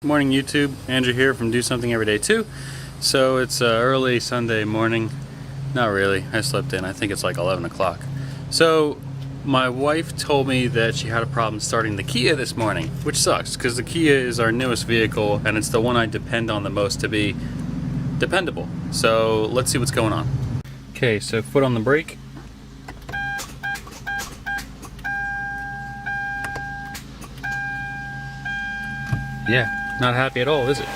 Morning YouTube, Andrew here from Do Something Every Day 2. So it's early Sunday morning. Not really, I slept in. I think it's like 11 o'clock. So my wife told me that she had a problem starting the Kia this morning, which sucks because the Kia is our newest vehicle and it's the one I depend on the most to be dependable. So let's see what's going on. Okay, so foot on the brake. Yeah, not happy at all, is it?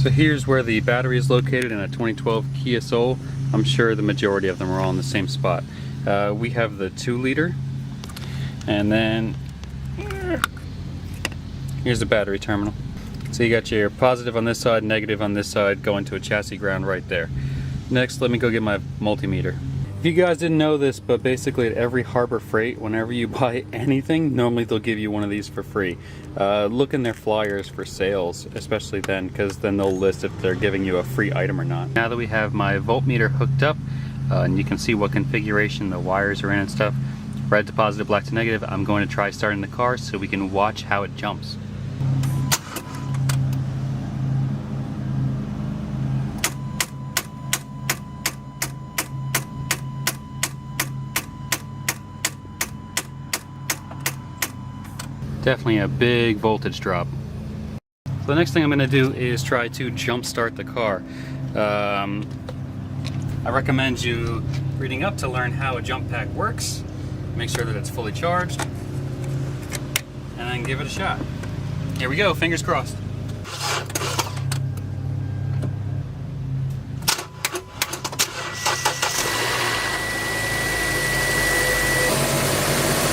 So here's where the battery is located in a 2012 Kia Soul. I'm sure the majority of them are all in the same spot. We have the 2-liter, and then here's the battery terminal. So you got your positive on this side, negative on this side, going to a chassis ground right there. Next, let me go get my multimeter. If you guys didn't know this, but basically at every Harbor Freight, whenever you buy anything, normally they'll give you one of these for free. Look in their flyers for sales, especially then, because then they'll list if they're giving you a free item or not. Now that we have my voltmeter hooked up, and you can see what configuration the wires are in and stuff, red to positive, black to negative, I'm going to try starting the car so we can watch how it jumps. Definitely a big voltage drop. So the next thing I'm going to do is try to jump start the car. I recommend you reading up to learn how a jump pack works. Make sure that it's fully charged, and then give it a shot. Here we go, fingers crossed.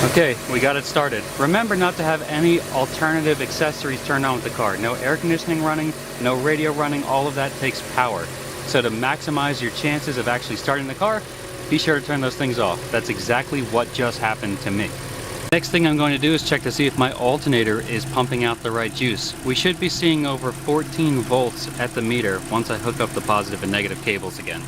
Okay, we got it started. Remember not to have any alternative accessories turned on with the car. No air conditioning running, no radio running, all of that takes power. So to maximize your chances of actually starting the car, be sure to turn those things off. That's exactly what just happened to me. Next thing I'm going to do is check to see if my alternator is pumping out the right juice. We should be seeing over 14 volts at the meter once I hook up the positive and negative cables again.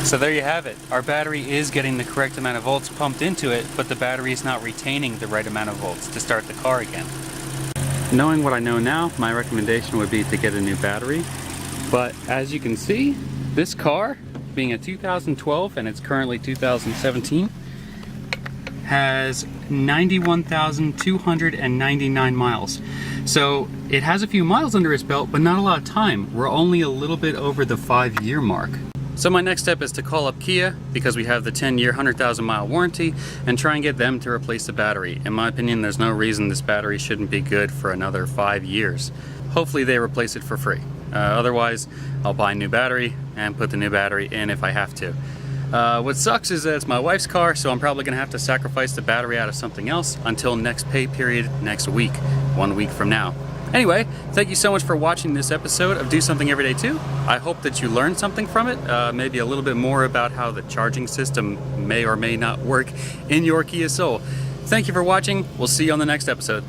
So there you have it. Our battery is getting the correct amount of volts pumped into it, but the battery is not retaining the right amount of volts to start the car again. Knowing what I know now, my recommendation would be to get a new battery. But as you can see, this car, being a 2012 and it's currently 2017, has 91,299 miles. So it has a few miles under its belt, but not a lot of time. We're only a little bit over the 5-year mark. So my next step is to call up Kia, because we have the 10-year, 100,000-mile warranty, and try and get them to replace the battery. In my opinion, there's no reason this battery shouldn't be good for another 5 years. Hopefully they replace it for free. Otherwise, I'll buy a new battery and put the new battery in if I have to. What sucks is that it's my wife's car, so I'm probably gonna have to sacrifice the battery out of something else until next pay period next week, 1 week from now. Anyway, thank you so much for watching this episode of Do Something Every Day 2. I hope that you learned something from it, maybe a little bit more about how the charging system may or may not work in your Kia Soul. Thank you for watching. We'll see you on the next episode.